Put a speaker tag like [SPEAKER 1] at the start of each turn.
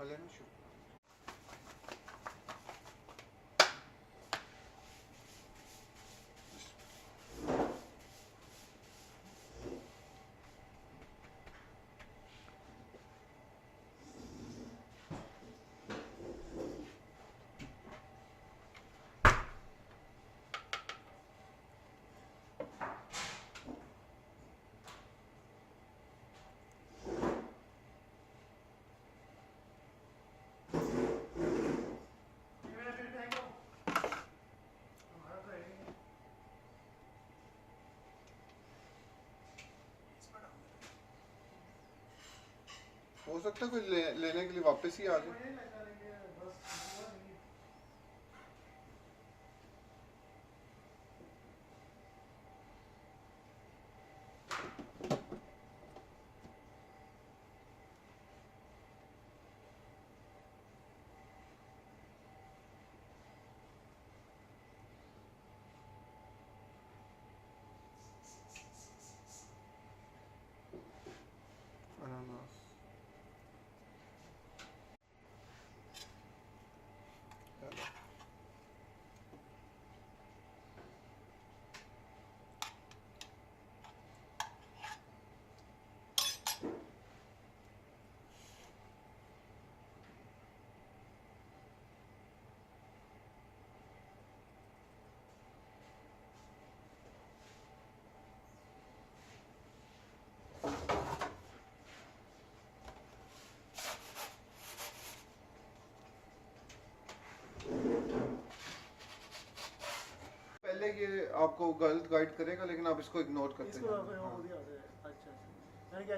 [SPEAKER 1] लेना शुरू। हो सकता है कोई लेने के लिए वापस ही आ जाए। अनानास पहले ये आपको गलत गाइड करेगा, लेकिन आप इसको इग्नोर करते हैं।
[SPEAKER 2] अच्छा अच्छा, मैंने क्या